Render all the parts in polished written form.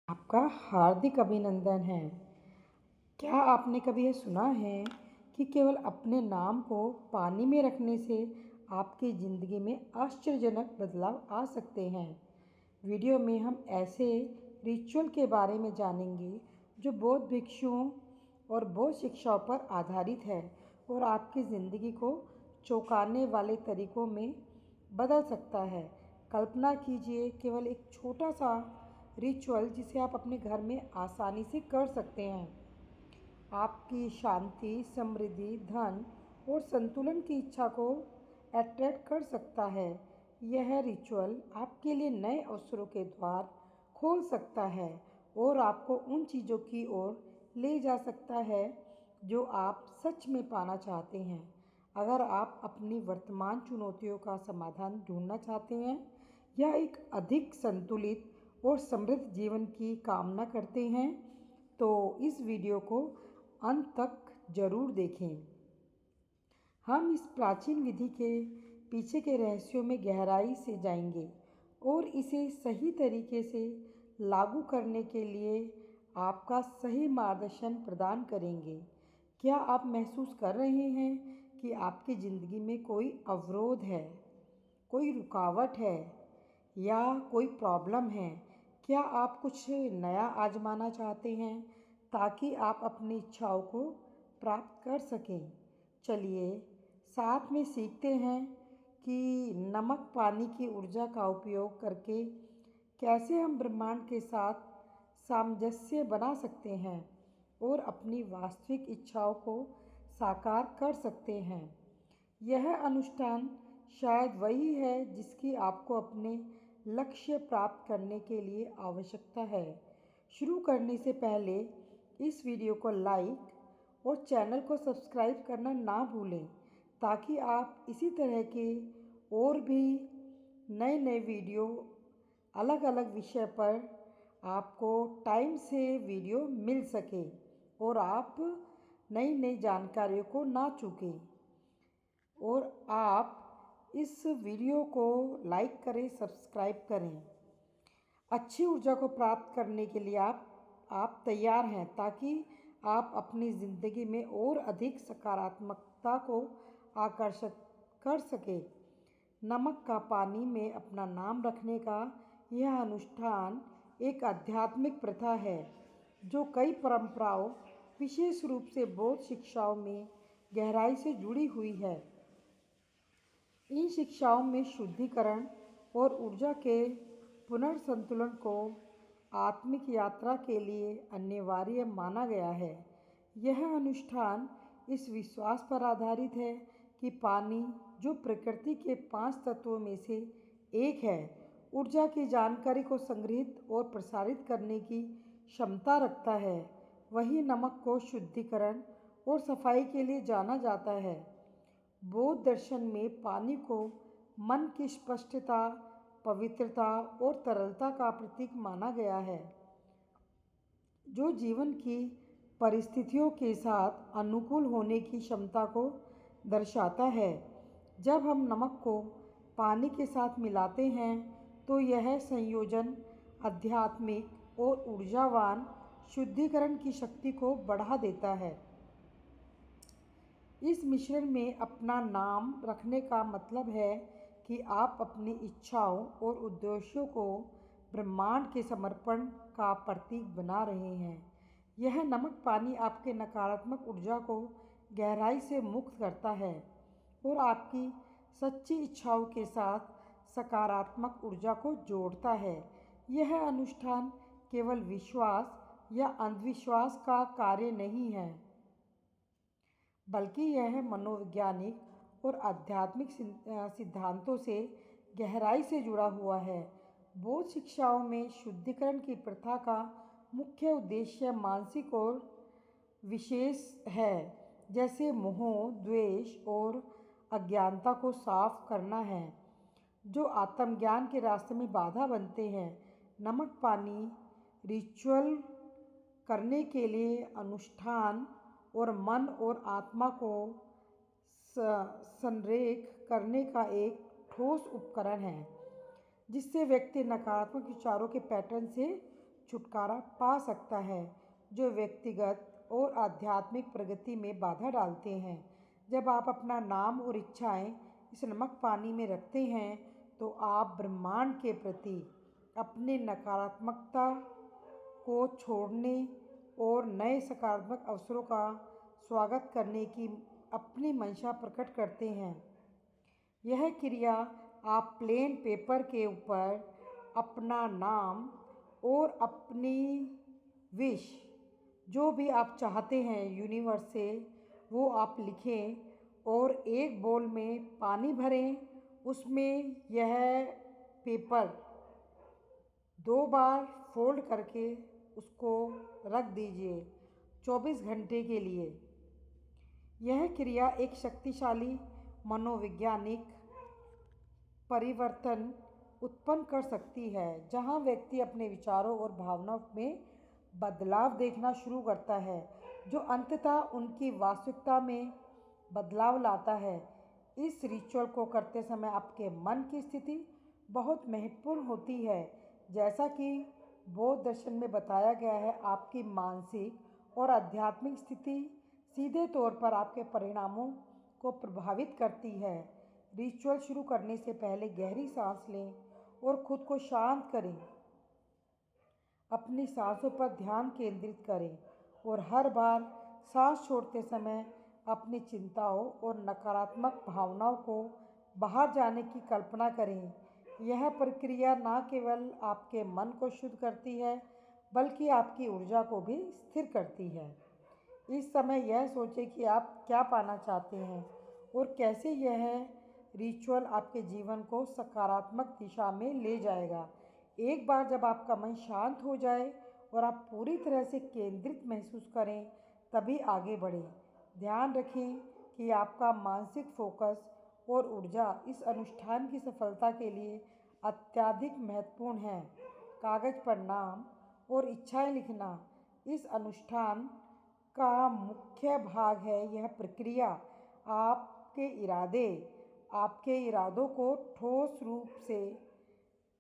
आपका हार्दिक अभिनंदन है। क्या आपने कभी यह सुना है कि केवल अपने नाम को पानी में रखने से आपकी ज़िंदगी में आश्चर्यजनक बदलाव आ सकते हैं। वीडियो में हम ऐसे रिचुअल के बारे में जानेंगे जो बौद्ध भिक्षुओं और बौद्ध शिक्षाओं पर आधारित है और आपकी ज़िंदगी को चौंकाने वाले तरीकों में बदल सकता है। कल्पना कीजिए केवल एक छोटा सा रिचुअल जिसे आप अपने घर में आसानी से कर सकते हैं। आपकी शांति, समृद्धि, धन और संतुलन की इच्छा को अट्रैक्ट कर सकता है। यह रिचुअल आपके लिए नए अवसरों के द्वार खोल सकता है और आपको उन चीज़ों की ओर ले जा सकता है जो आप सच में पाना चाहते हैं। अगर आप अपनी वर्तमान चुनौतियों का समाधान ढूंढना चाहते हैं या एक अधिक संतुलित और समृद्ध जीवन की कामना करते हैं तो इस वीडियो को अंत तक जरूर देखें। हम इस प्राचीन विधि के पीछे के रहस्यों में गहराई से जाएंगे और इसे सही तरीके से लागू करने के लिए आपका सही मार्गदर्शन प्रदान करेंगे। क्या आप महसूस कर रहे हैं कि आपकी ज़िंदगी में कोई अवरोध है, कोई रुकावट है या कोई प्रॉब्लम है? क्या आप कुछ नया आजमाना चाहते हैं ताकि आप अपनी इच्छाओं को प्राप्त कर सकें? चलिए साथ में सीखते हैं कि नमक पानी की ऊर्जा का उपयोग करके कैसे हम ब्रह्मांड के साथ सामंजस्य बना सकते हैं और अपनी वास्तविक इच्छाओं को साकार कर सकते हैं। यह अनुष्ठान शायद वही है जिसकी आपको अपने लक्ष्य प्राप्त करने के लिए आवश्यकता है। शुरू करने से पहले इस वीडियो को लाइक और चैनल को सब्सक्राइब करना ना भूलें ताकि आप इसी तरह के और भी नए नए वीडियो अलग अलग विषय पर आपको टाइम से वीडियो मिल सके और आप नई नई जानकारियों को ना चूकें। और आप इस वीडियो को लाइक करें, सब्सक्राइब करें। अच्छी ऊर्जा को प्राप्त करने के लिए आप तैयार हैं ताकि आप अपनी ज़िंदगी में और अधिक सकारात्मकता को आकर्षित कर सकें। नमक का पानी में अपना नाम रखने का यह अनुष्ठान एक आध्यात्मिक प्रथा है जो कई परंपराओं, विशेष रूप से बौद्ध शिक्षाओं में गहराई से जुड़ी हुई है। इन शिक्षाओं में शुद्धिकरण और ऊर्जा के पुनर्संतुलन को आत्मिक यात्रा के लिए अनिवार्य माना गया है। यह अनुष्ठान इस विश्वास पर आधारित है कि पानी, जो प्रकृति के 5 तत्वों में से एक है, ऊर्जा की जानकारी को संग्रहित और प्रसारित करने की क्षमता रखता है। वही नमक को शुद्धिकरण और सफाई के लिए जाना जाता है। बौद्ध दर्शन में पानी को मन की स्पष्टता, पवित्रता और तरलता का प्रतीक माना गया है जो जीवन की परिस्थितियों के साथ अनुकूल होने की क्षमता को दर्शाता है। जब हम नमक को पानी के साथ मिलाते हैं तो यह संयोजन आध्यात्मिक और ऊर्जावान शुद्धिकरण की शक्ति को बढ़ा देता है। इस मिश्रण में अपना नाम रखने का मतलब है कि आप अपनी इच्छाओं और उद्देश्यों को ब्रह्मांड के समर्पण का प्रतीक बना रहे हैं। यह नमक पानी आपके नकारात्मक ऊर्जा को गहराई से मुक्त करता है और आपकी सच्ची इच्छाओं के साथ सकारात्मक ऊर्जा को जोड़ता है। यह अनुष्ठान केवल विश्वास या अंधविश्वास का कार्य नहीं है, बल्कि यह मनोवैज्ञानिक और आध्यात्मिक सिद्धांतों से गहराई से जुड़ा हुआ है। बौद्ध शिक्षाओं में शुद्धिकरण की प्रथा का मुख्य उद्देश्य मानसिक और विशेष है, जैसे मोह, द्वेष और अज्ञानता को साफ करना है, जो आत्मज्ञान के रास्ते में बाधा बनते हैं। नमक पानी रिचुअल करने के लिए अनुष्ठान और मन और आत्मा को संरेख करने का एक ठोस उपकरण है जिससे व्यक्ति नकारात्मक विचारों के पैटर्न से छुटकारा पा सकता है, जो व्यक्तिगत और आध्यात्मिक प्रगति में बाधा डालते हैं। जब आप अपना नाम और इच्छाएं इस नमक पानी में रखते हैं, तो आप ब्रह्मांड के प्रति अपने नकारात्मकता को छोड़ने और नए सकारात्मक अवसरों का स्वागत करने की अपनी मंशा प्रकट करते हैं। यह क्रिया आप प्लेन पेपर के ऊपर अपना नाम और अपनी विश, जो भी आप चाहते हैं यूनिवर्स से, वो आप लिखें और एक बोल में पानी भरें। उसमें यह पेपर 2 बार फोल्ड करके उसको रख दीजिए 24 घंटे के लिए। यह क्रिया एक शक्तिशाली मनोवैज्ञानिक परिवर्तन उत्पन्न कर सकती है, जहां व्यक्ति अपने विचारों और भावनाओं में बदलाव देखना शुरू करता है, जो अंततः उनकी वास्तविकता में बदलाव लाता है। इस रिचुअल को करते समय आपके मन की स्थिति बहुत महत्वपूर्ण होती है। जैसा कि बौद्ध दर्शन में बताया गया है, आपकी मानसिक और आध्यात्मिक स्थिति सीधे तौर पर आपके परिणामों को प्रभावित करती है। रिचुअल शुरू करने से पहले गहरी सांस लें और खुद को शांत करें। अपनी सांसों पर ध्यान केंद्रित करें और हर बार सांस छोड़ते समय अपनी चिंताओं और नकारात्मक भावनाओं को बाहर जाने की कल्पना करें। यह प्रक्रिया न केवल आपके मन को शुद्ध करती है, बल्कि आपकी ऊर्जा को भी स्थिर करती है। इस समय यह सोचें कि आप क्या पाना चाहते हैं और कैसे यह रिचुअल आपके जीवन को सकारात्मक दिशा में ले जाएगा। एक बार जब आपका मन शांत हो जाए और आप पूरी तरह से केंद्रित महसूस करें, तभी आगे बढ़ें। ध्यान रखें कि आपका मानसिक फोकस और ऊर्जा इस अनुष्ठान की सफलता के लिए अत्यधिक महत्वपूर्ण है। कागज पर नाम और इच्छाएं लिखना इस अनुष्ठान का मुख्य भाग है। यह प्रक्रिया आपके इरादों को ठोस रूप से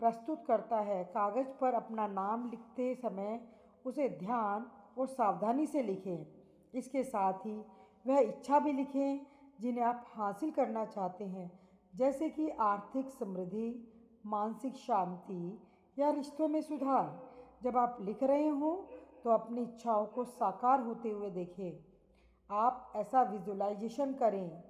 प्रस्तुत करता है। कागज पर अपना नाम लिखते समय उसे ध्यान और सावधानी से लिखें। इसके साथ ही वह इच्छा भी लिखें जिन्हें आप हासिल करना चाहते हैं, जैसे कि आर्थिक समृद्धि, मानसिक शांति या रिश्तों में सुधार। जब आप लिख रहे हों तो अपनी इच्छाओं को साकार होते हुए देखें। आप ऐसा विजुअलाइजेशन करें,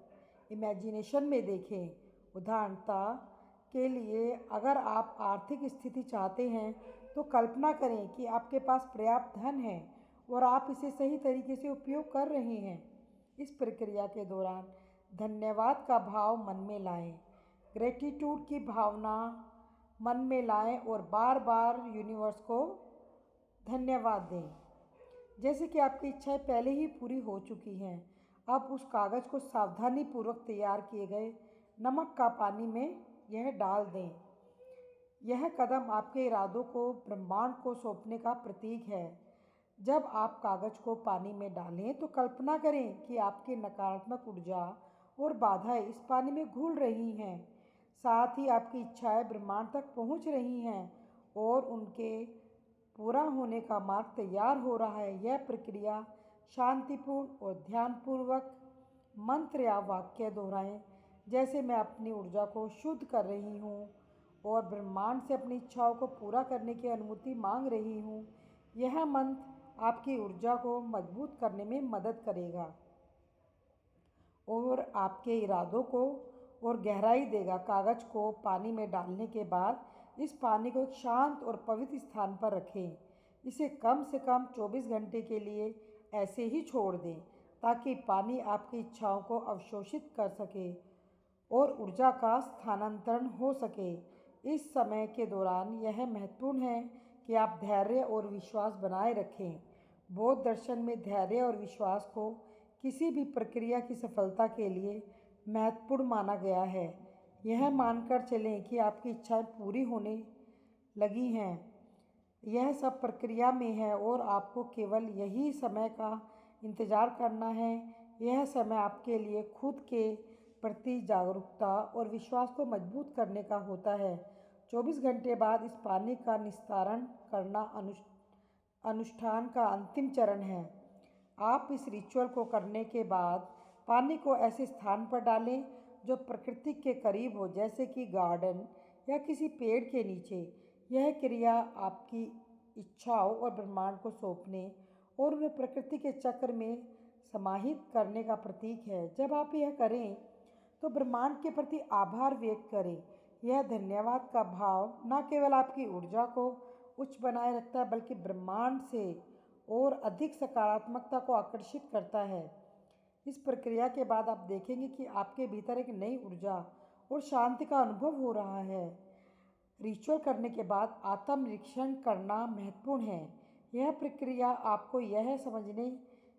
इमेजिनेशन में देखें। उदाहरणता के लिए, अगर आप आर्थिक स्थिति चाहते हैं तो कल्पना करें कि आपके पास पर्याप्त धन है और आप इसे सही तरीके से उपयोग कर रहे हैं। इस प्रक्रिया के दौरान धन्यवाद का भाव मन में लाएं, ग्रेटिट्यूड की भावना मन में लाएं और बार बार यूनिवर्स को धन्यवाद दें, जैसे कि आपकी इच्छाएं पहले ही पूरी हो चुकी हैं। अब उस कागज़ को सावधानीपूर्वक तैयार किए गए नमक का पानी में यह डाल दें। यह कदम आपके इरादों को ब्रह्मांड को सौंपने का प्रतीक है। जब आप कागज को पानी में डालें तो कल्पना करें कि आपकी नकारात्मक ऊर्जा और बाधाएं इस पानी में घुल रही हैं। साथ ही आपकी इच्छाएं ब्रह्मांड तक पहुंच रही हैं और उनके पूरा होने का मार्ग तैयार हो रहा है। यह प्रक्रिया शांतिपूर्ण और ध्यानपूर्वक मंत्र या वाक्य दोहराएं, जैसे मैं अपनी ऊर्जा को शुद्ध कर रही हूँ और ब्रह्मांड से अपनी इच्छाओं को पूरा करने की अनुमति मांग रही हूँ। यह मंत्र आपकी ऊर्जा को मजबूत करने में मदद करेगा और आपके इरादों को और गहराई देगा। कागज को पानी में डालने के बाद इस पानी को एक शांत और पवित्र स्थान पर रखें। इसे कम से कम 24 घंटे के लिए ऐसे ही छोड़ दें, ताकि पानी आपकी इच्छाओं को अवशोषित कर सके और ऊर्जा का स्थानांतरण हो सके। इस समय के दौरान यह महत्वपूर्ण है कि आप धैर्य और विश्वास बनाए रखें। बौद्ध दर्शन में धैर्य और विश्वास को किसी भी प्रक्रिया की सफलता के लिए महत्वपूर्ण माना गया है। यह मानकर चलें कि आपकी इच्छाएं पूरी होने लगी हैं। यह सब प्रक्रिया में है और आपको केवल यही समय का इंतज़ार करना है। यह समय आपके लिए खुद के प्रति जागरूकता और विश्वास को मजबूत करने का होता है। 24 घंटे बाद इस पानी का निस्तारण करना अनुष्ठान का अंतिम चरण है। आप इस रिचुअल को करने के बाद पानी को ऐसे स्थान पर डालें जो प्रकृति के करीब हो, जैसे कि गार्डन या किसी पेड़ के नीचे। यह क्रिया आपकी इच्छाओं और ब्रह्मांड को सौंपने और उन्हें प्रकृति के चक्र में समाहित करने का प्रतीक है। जब आप यह करें तो ब्रह्मांड के प्रति आभार व्यक्त करें। यह धन्यवाद का भाव न केवल आपकी ऊर्जा को उच्च बनाए रखता है, बल्कि ब्रह्मांड से और अधिक सकारात्मकता को आकर्षित करता है। इस प्रक्रिया के बाद आप देखेंगे कि आपके भीतर एक नई ऊर्जा और शांति का अनुभव हो रहा है। रिचुअल करने के बाद आत्मनिरीक्षण करना महत्वपूर्ण है। यह प्रक्रिया आपको यह समझने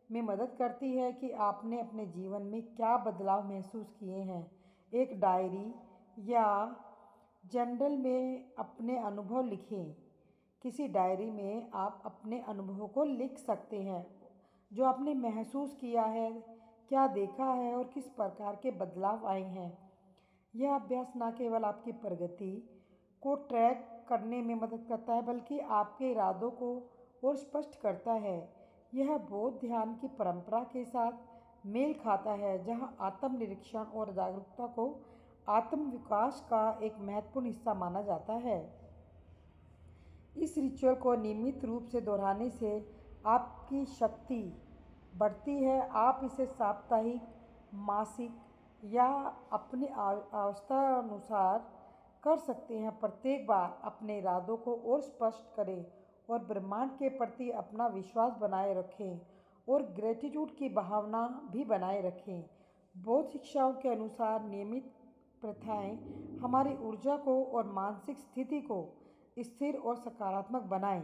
में मदद करती है कि आपने अपने जीवन में क्या बदलाव महसूस किए हैं। एक डायरी या जर्नल में अपने अनुभव लिखें। किसी डायरी में आप अपने अनुभवों को लिख सकते हैं, जो आपने महसूस किया है, क्या देखा है और किस प्रकार के बदलाव आए हैं। यह अभ्यास न केवल आपकी प्रगति को ट्रैक करने में मदद करता है, बल्कि आपके इरादों को और स्पष्ट करता है। यह बौद्ध ध्यान की परंपरा के साथ मेल खाता है, जहां आत्मनिरीक्षण और जागरूकता को आत्मविकास का एक महत्वपूर्ण हिस्सा माना जाता है। इस रिचुअल को नियमित रूप से दोहराने से आपकी शक्ति बढ़ती है। आप इसे साप्ताहिक, मासिक या अपनी अवस्था अनुसार कर सकते हैं। प्रत्येक बार अपने इरादों को और स्पष्ट करें और ब्रह्मांड के प्रति अपना विश्वास बनाए रखें और ग्रेटिट्यूड की भावना भी बनाए रखें। बौद्ध शिक्षाओं के अनुसार नियमित प्रथाएं हमारी ऊर्जा को और मानसिक स्थिति को स्थिर और सकारात्मक बनाए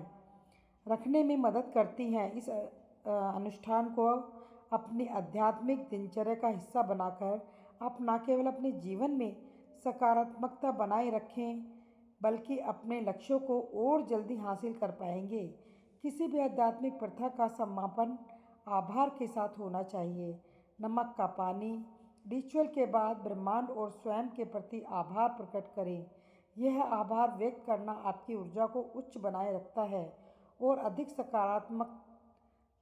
रखने में मदद करती हैं। इस अनुष्ठान को अपनी आध्यात्मिक दिनचर्या का हिस्सा बनाकर आप न केवल अपने जीवन में सकारात्मकता बनाए रखें, बल्कि अपने लक्ष्यों को और जल्दी हासिल कर पाएंगे। किसी भी आध्यात्मिक प्रथा का समापन आभार के साथ होना चाहिए। नमक का पानी। रिचुअल के बाद ब्रह्मांड और स्वयं के प्रति आभार प्रकट करें। यह आभार व्यक्त करना आपकी ऊर्जा को उच्च बनाए रखता है और अधिक सकारात्मक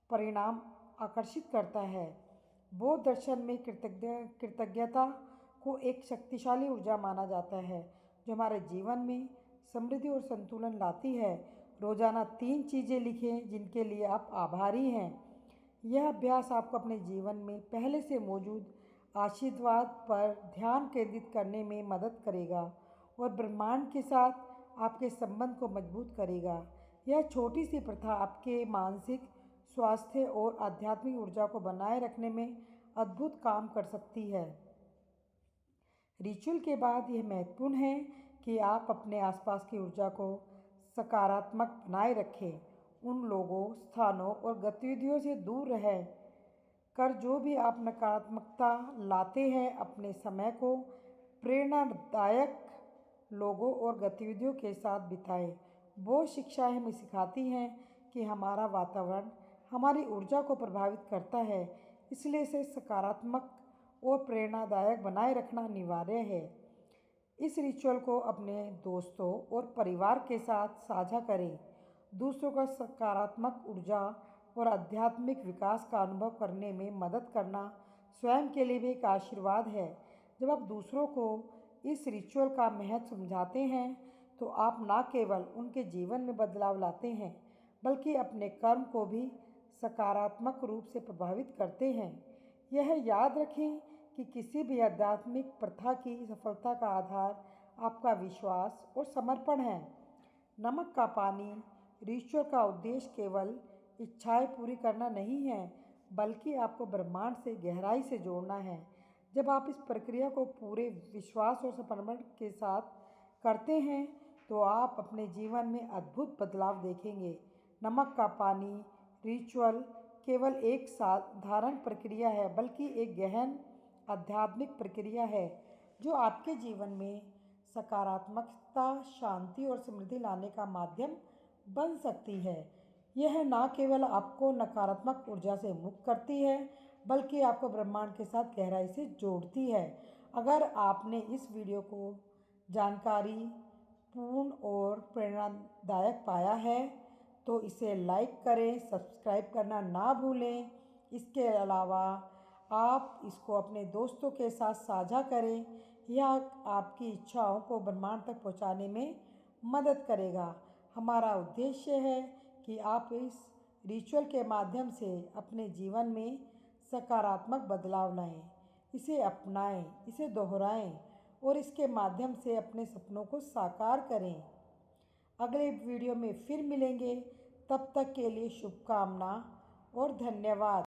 परिणाम आकर्षित करता है। बौद्ध दर्शन में कृतज्ञता को एक शक्तिशाली ऊर्जा माना जाता है, जो हमारे जीवन में समृद्धि और संतुलन लाती है। रोजाना 3 चीज़ें लिखें जिनके लिए आप आभारी हैं। यह अभ्यास आपको अपने जीवन में पहले से मौजूद आशीर्वाद पर ध्यान केंद्रित करने में मदद करेगा और ब्रह्मांड के साथ आपके संबंध को मजबूत करेगा। यह छोटी सी प्रथा आपके मानसिक स्वास्थ्य और आध्यात्मिक ऊर्जा को बनाए रखने में अद्भुत काम कर सकती है। रिचुअल के बाद यह महत्वपूर्ण है कि आप अपने आसपास की ऊर्जा को सकारात्मक बनाए रखें। उन लोगों, स्थानों और गतिविधियों से दूर रह कर जो भी आप नकारात्मकता लाते हैं, अपने समय को प्रेरणादायक लोगों और गतिविधियों के साथ बिताएं। वो शिक्षाएं हमें सिखाती हैं कि हमारा वातावरण हमारी ऊर्जा को प्रभावित करता है, इसलिए इसे सकारात्मक और प्रेरणादायक बनाए रखना अनिवार्य है। इस रिचुअल को अपने दोस्तों और परिवार के साथ साझा करें। दूसरों का सकारात्मक ऊर्जा और आध्यात्मिक विकास का अनुभव करने में मदद करना स्वयं के लिए भी एक आशीर्वाद है। जब आप दूसरों को इस रिचुअल का महत्व समझाते हैं, तो आप न केवल उनके जीवन में बदलाव लाते हैं, बल्कि अपने कर्म को भी सकारात्मक रूप से प्रभावित करते हैं। यह याद रखें कि किसी भी आध्यात्मिक प्रथा की सफलता का आधार आपका विश्वास और समर्पण है। नमक का पानी रिचुअल का उद्देश्य केवल इच्छाएं पूरी करना नहीं है, बल्कि आपको ब्रह्मांड से गहराई से जोड़ना है। जब आप इस प्रक्रिया को पूरे विश्वास और समर्पण के साथ करते हैं, तो आप अपने जीवन में अद्भुत बदलाव देखेंगे। नमक का पानी रिचुअल केवल एक साधारण प्रक्रिया है, बल्कि एक गहन आध्यात्मिक प्रक्रिया है जो आपके जीवन में सकारात्मकता, शांति और समृद्धि लाने का माध्यम बन सकती है। यह न केवल आपको नकारात्मक ऊर्जा से मुक्त करती है, बल्कि आपको ब्रह्मांड के साथ गहराई से जोड़ती है। अगर आपने इस वीडियो को जानकारी पूर्ण और प्रेरणादायक पाया है, तो इसे लाइक करें, सब्सक्राइब करना ना भूलें। इसके अलावा आप इसको अपने दोस्तों के साथ साझा करें। यह आपकी इच्छाओं को ब्रह्मांड तक पहुंचाने में मदद करेगा। हमारा उद्देश्य है कि आप इस रिचुअल के माध्यम से अपने जीवन में सकारात्मक बदलाव लाएं, इसे अपनाएं, इसे दोहराएं और इसके माध्यम से अपने सपनों को साकार करें। अगले वीडियो में फिर मिलेंगे, तब तक के लिए शुभकामना और धन्यवाद।